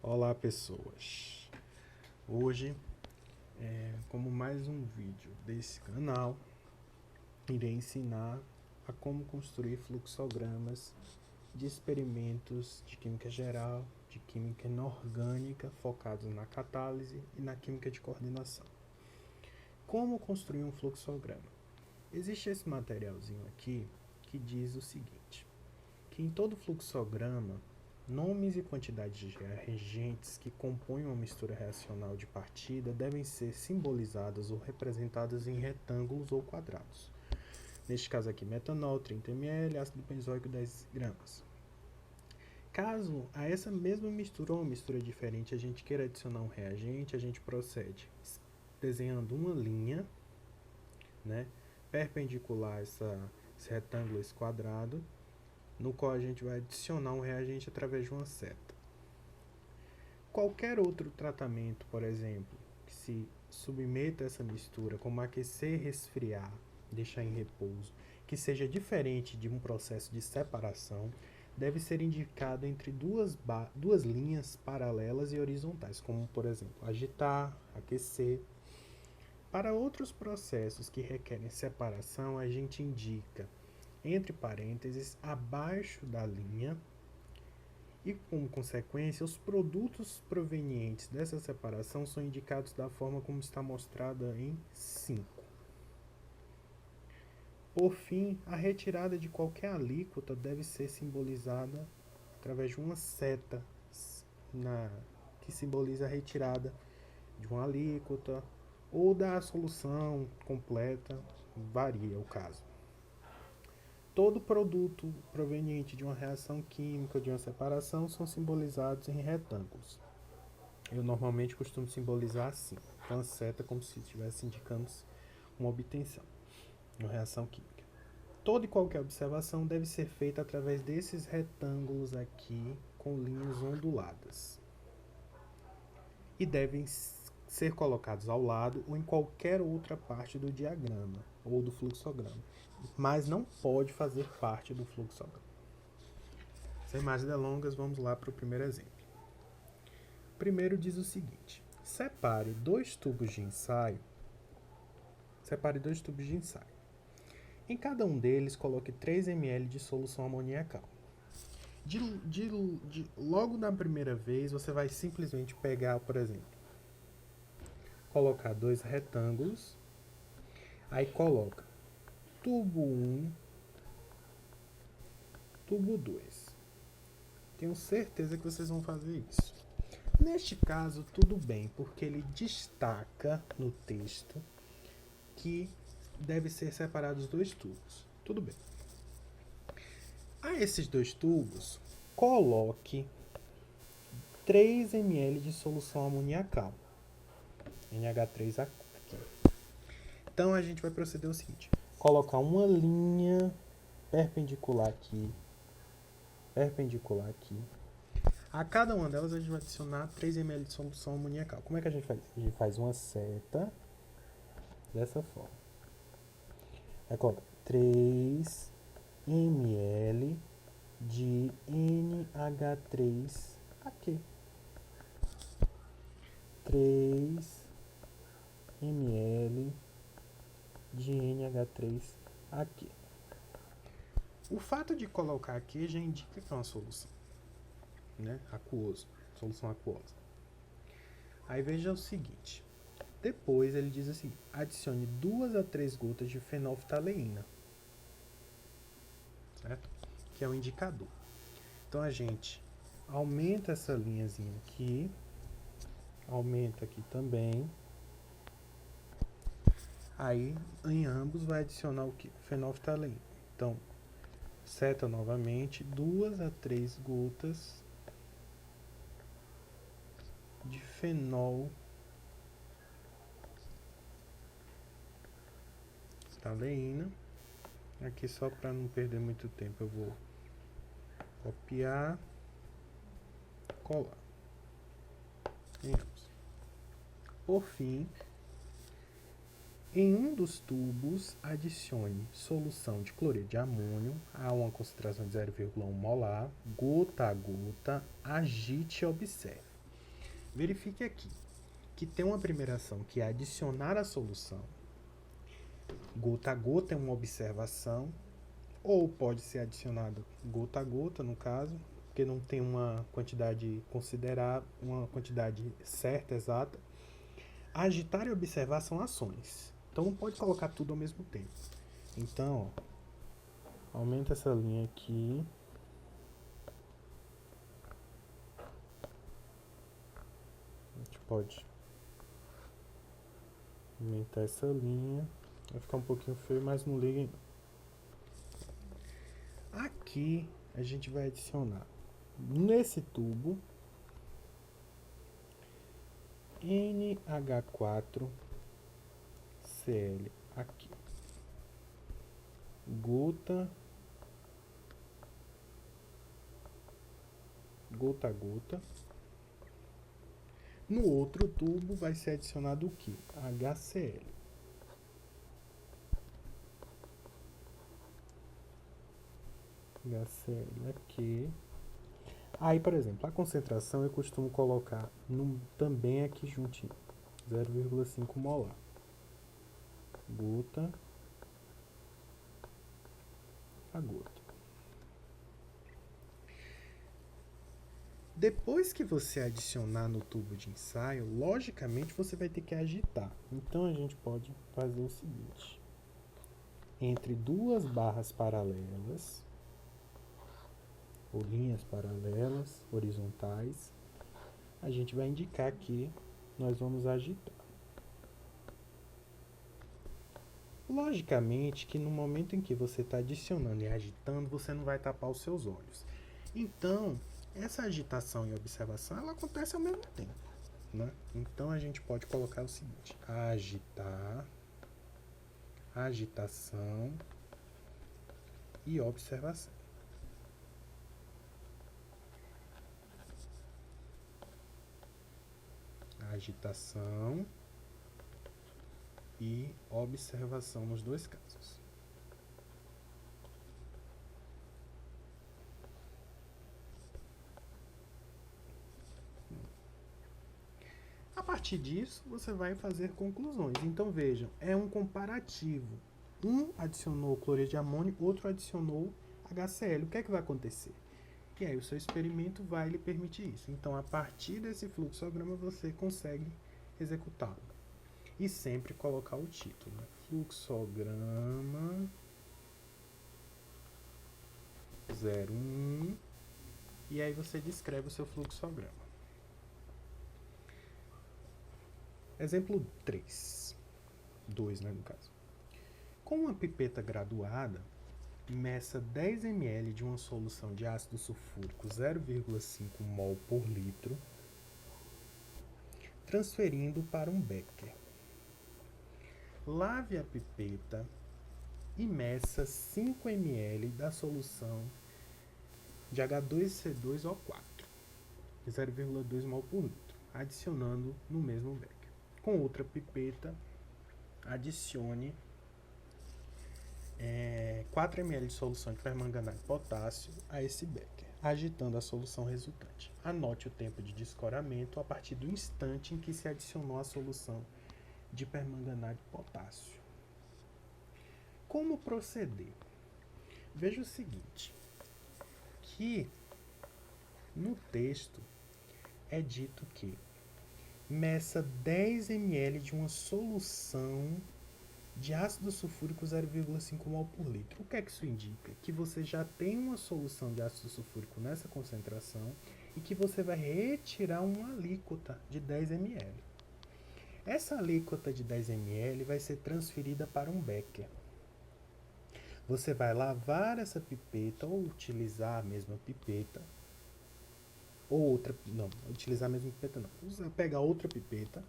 Olá pessoas, hoje, como mais um vídeo desse canal, irei ensinar a como construir fluxogramas de experimentos de química geral, de química inorgânica, focados na catálise e na química de coordenação. Como construir um fluxograma? Existe esse materialzinho aqui que diz o seguinte, que em todo fluxograma, nomes e quantidades de reagentes que compõem uma mistura reacional de partida devem ser simbolizadas ou representadas em retângulos ou quadrados. Neste caso aqui, metanol 30 ml, ácido benzoico 10 gramas. Caso a essa mesma mistura ou uma mistura diferente a gente queira adicionar um reagente, a gente procede desenhando uma linha, né, perpendicular a esse retângulo, esse quadrado, no qual a gente vai adicionar um reagente através de uma seta. Qualquer outro tratamento, por exemplo, que se submeta a essa mistura, como aquecer, resfriar, deixar em repouso, que seja diferente de um processo de separação, deve ser indicado entre duas linhas paralelas e horizontais, como, por exemplo, agitar, aquecer. Para outros processos que requerem separação, a gente indica entre parênteses, abaixo da linha, e como consequência, os produtos provenientes dessa separação são indicados da forma como está mostrada em 5. Por fim, a retirada de qualquer alíquota deve ser simbolizada através de uma seta que simboliza a retirada de uma alíquota ou da solução completa, varia o caso. Todo produto proveniente de uma reação química ou de uma separação são simbolizados em retângulos. Eu normalmente costumo simbolizar assim, com a seta como se estivesse indicando uma obtenção, uma reação química. Toda e qualquer observação deve ser feita através desses retângulos aqui, com linhas onduladas. E devem ser colocados ao lado ou em qualquer outra parte do diagrama ou do fluxograma, mas não pode fazer parte do fluxograma. Sem mais delongas, vamos lá para o primeiro exemplo. Primeiro diz o seguinte: separe dois tubos de ensaio. Em cada um deles, coloque 3 ml de solução amoniacal. Logo na primeira vez, você vai simplesmente pegar, por exemplo, colocar dois retângulos, aí coloca tubo 1, tubo 2. Tenho certeza que vocês vão fazer isso. Neste caso, tudo bem, porque ele destaca no texto que deve ser separados dois tubos. Tudo bem. A esses dois tubos, coloque 3 ml de solução amoniacal, NH3 aqui. Então, a gente vai proceder o seguinte: colocar uma linha perpendicular aqui. A cada uma delas a gente vai adicionar 3 ml de solução amoniacal. Como é que a gente faz? A gente faz uma seta dessa forma. Aí coloca 3 ml de NH3 aqui. 3 ml de NH3 aqui. O fato de colocar aqui já indica que é uma solução, né? Aquoso, solução aquosa. Aí veja o seguinte: depois ele diz assim: adicione 2 a 3 gotas de fenolftaleína, certo? Que é o indicador. Então a gente aumenta essa linhazinha aqui, aumenta aqui também. Aí em ambos vai adicionar o que? Fenolftaleína. Então seta novamente 2 a 3 gotas de fenolftaleína. Aqui só para não perder muito tempo eu vou copiar, colar. Por fim, em um dos tubos, adicione solução de cloreto de amônio a uma concentração de 0,1 molar, gota a gota, agite e observe. verifique aqui que tem uma primeira ação que é adicionar a solução. Gota a gota é uma observação, ou pode ser adicionado gota a gota, no caso, porque não tem uma quantidade considerável, uma quantidade certa, exata. Agitar e observar são ações, então não pode colocar tudo ao mesmo tempo. Então, ó, aumenta essa linha aqui. A gente pode aumentar essa linha. Vai ficar um pouquinho feio, mas não liguem. Aqui a gente vai adicionar nesse tubo NH4Cl aqui. Gota a gota. No outro tubo vai ser adicionado o que? HCl. HCl aqui. Aí, por exemplo, a concentração eu costumo colocar também aqui juntinho. 0,5 molar. Gota a gota. Depois que você adicionar no tubo de ensaio, logicamente você vai ter que agitar. Então a gente pode fazer o seguinte: entre duas barras paralelas, ou linhas paralelas, horizontais, a gente vai indicar que nós vamos agitar. Logicamente que no momento em que você está adicionando e agitando, você não vai tapar os seus olhos. Então, essa agitação e observação, ela acontece ao mesmo tempo, né? Então, a gente pode colocar o seguinte: agitar, agitação e observação. Agitação e observação nos dois casos. A partir disso, você vai fazer conclusões. Então, vejam, é um comparativo. Um adicionou cloreto de amônio, outro adicionou HCl. O que é que vai acontecer? E aí o seu experimento vai lhe permitir isso. Então, a partir desse fluxograma, você consegue executá-lo. E sempre colocar o título, né? Fluxograma 01. E aí você descreve o seu fluxograma. Exemplo 3. 2, né, no caso. Com uma pipeta graduada, meça 10 ml de uma solução de ácido sulfúrico 0,5 mol por litro, transferindo para um becker. Lave a pipeta e meça 5 ml da solução de H2C2O4, 0,2 mol por litro, adicionando no mesmo becker. Com outra pipeta, adicione 4 ml de solução de permanganato de potássio a esse becker, agitando a solução resultante. Anote o tempo de descoramento a partir do instante em que se adicionou a solução de permanganato de potássio. Como proceder? Veja o seguinte, que no texto é dito que meça 10 ml de uma solução de ácido sulfúrico 0,5 mol por litro. O que é que isso indica? Que você já tem uma solução de ácido sulfúrico nessa concentração e que você vai retirar uma alíquota de 10 ml. Essa alíquota de 10 ml vai ser transferida para um becker. Você vai lavar essa pipeta ou utilizar a mesma pipeta, ou outra, não, utilizar a mesma pipeta não, pegar outra pipeta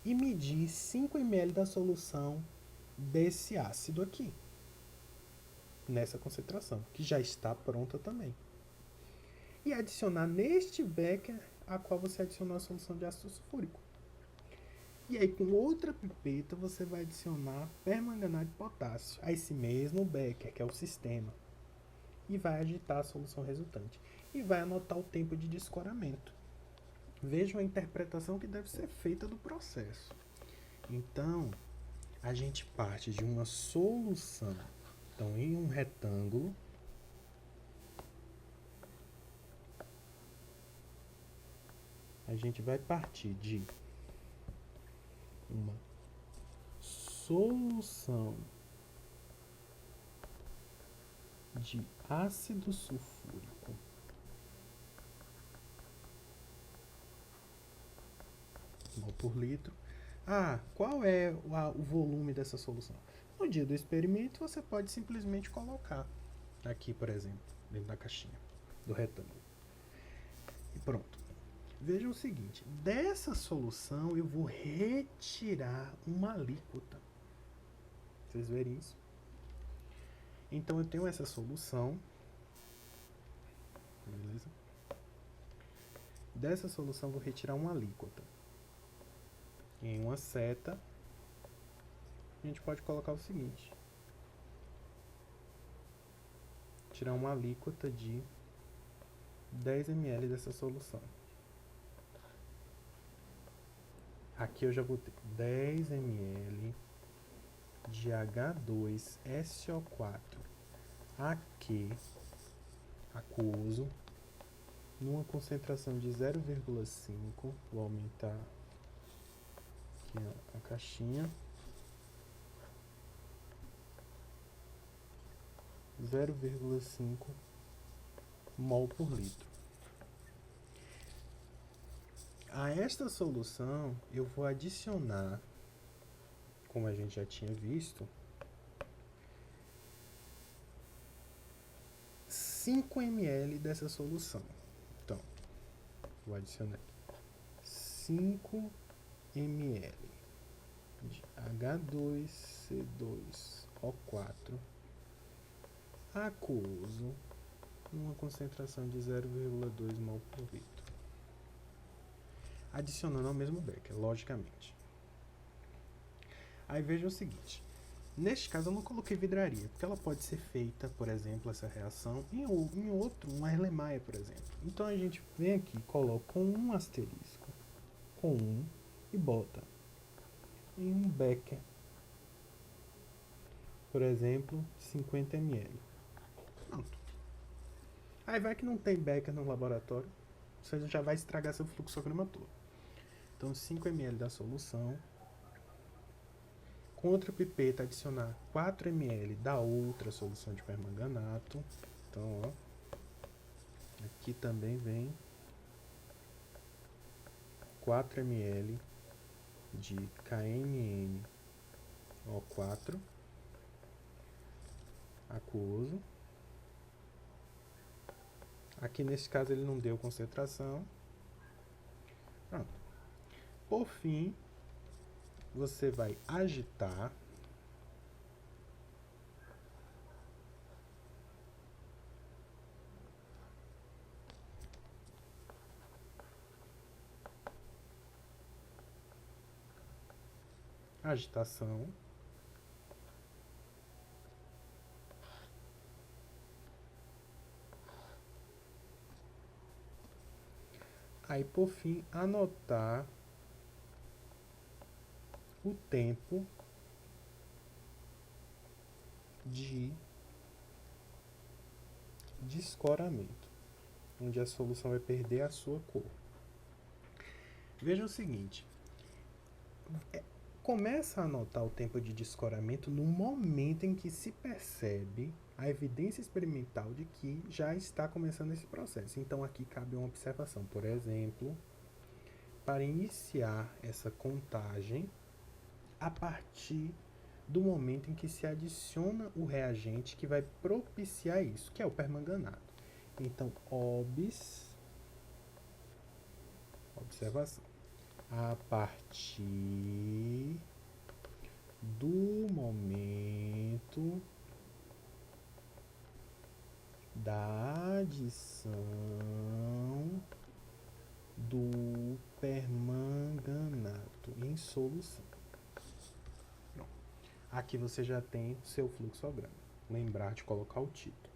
e medir 5 ml da solução desse ácido aqui, nessa concentração, que já está pronta também. E adicionar neste becker a qual você adicionou a solução de ácido sulfúrico. E aí, com outra pipeta, você vai adicionar permanganato de potássio a esse mesmo becker, que é o sistema. E vai agitar a solução resultante. E vai anotar o tempo de descoramento. vejam a interpretação que deve ser feita do processo. Então, a gente parte de uma solução. Então, em um retângulo, a gente vai partir de uma solução de ácido sulfúrico mol por litro. Qual é o volume dessa solução? No dia do experimento, você pode simplesmente colocar aqui, por exemplo, dentro da caixinha do retângulo. E pronto. Vejam o seguinte, dessa solução eu vou retirar uma alíquota. Vocês verem isso? Então eu tenho essa solução, beleza? Dessa solução eu vou retirar uma alíquota. Em uma seta, a gente pode colocar o seguinte: tirar uma alíquota de 10 ml dessa solução. Aqui eu já vou ter 10 ml de H2SO4 aquoso, numa concentração de 0,5. Vou aumentar aqui a caixinha. 0,5 mol por litro. A esta solução eu vou adicionar, como a gente já tinha visto, 5 ml dessa solução. Então, vou adicionar 5 ml de H2C2O4 aquoso, numa concentração de 0,2 mol por litro. Adicionando ao mesmo becker, logicamente. Aí veja o seguinte, neste caso eu não coloquei vidraria, porque ela pode ser feita, por exemplo, essa reação em outro, uma Erlenmeyer, por exemplo. Então a gente vem aqui, coloca com um asterisco, com um, e bota em um becker, por exemplo, 50 ml. Pronto. Aí vai que não tem becker no laboratório, você já vai estragar seu fluxograma todo. Então 5 ml da solução, com outra pipeta adicionar 4 ml da outra solução de permanganato. Então, ó, aqui também vem 4 ml de KMnO4 aquoso. Aqui nesse caso ele não deu concentração. Pronto. Por fim, você vai agitar agitação. Aí, por fim, anotar o tempo de descoramento, onde a solução vai perder a sua cor. Veja o seguinte, começa a anotar o tempo de descoramento no momento em que se percebe a evidência experimental de que já está começando esse processo. Então aqui cabe uma observação, por exemplo, para iniciar essa contagem a partir do momento em que se adiciona o reagente que vai propiciar isso, que é o permanganato. Então, observação, a partir do momento da adição do permanganato em solução. Aqui você já tem seu fluxograma. Lembrar de colocar o título.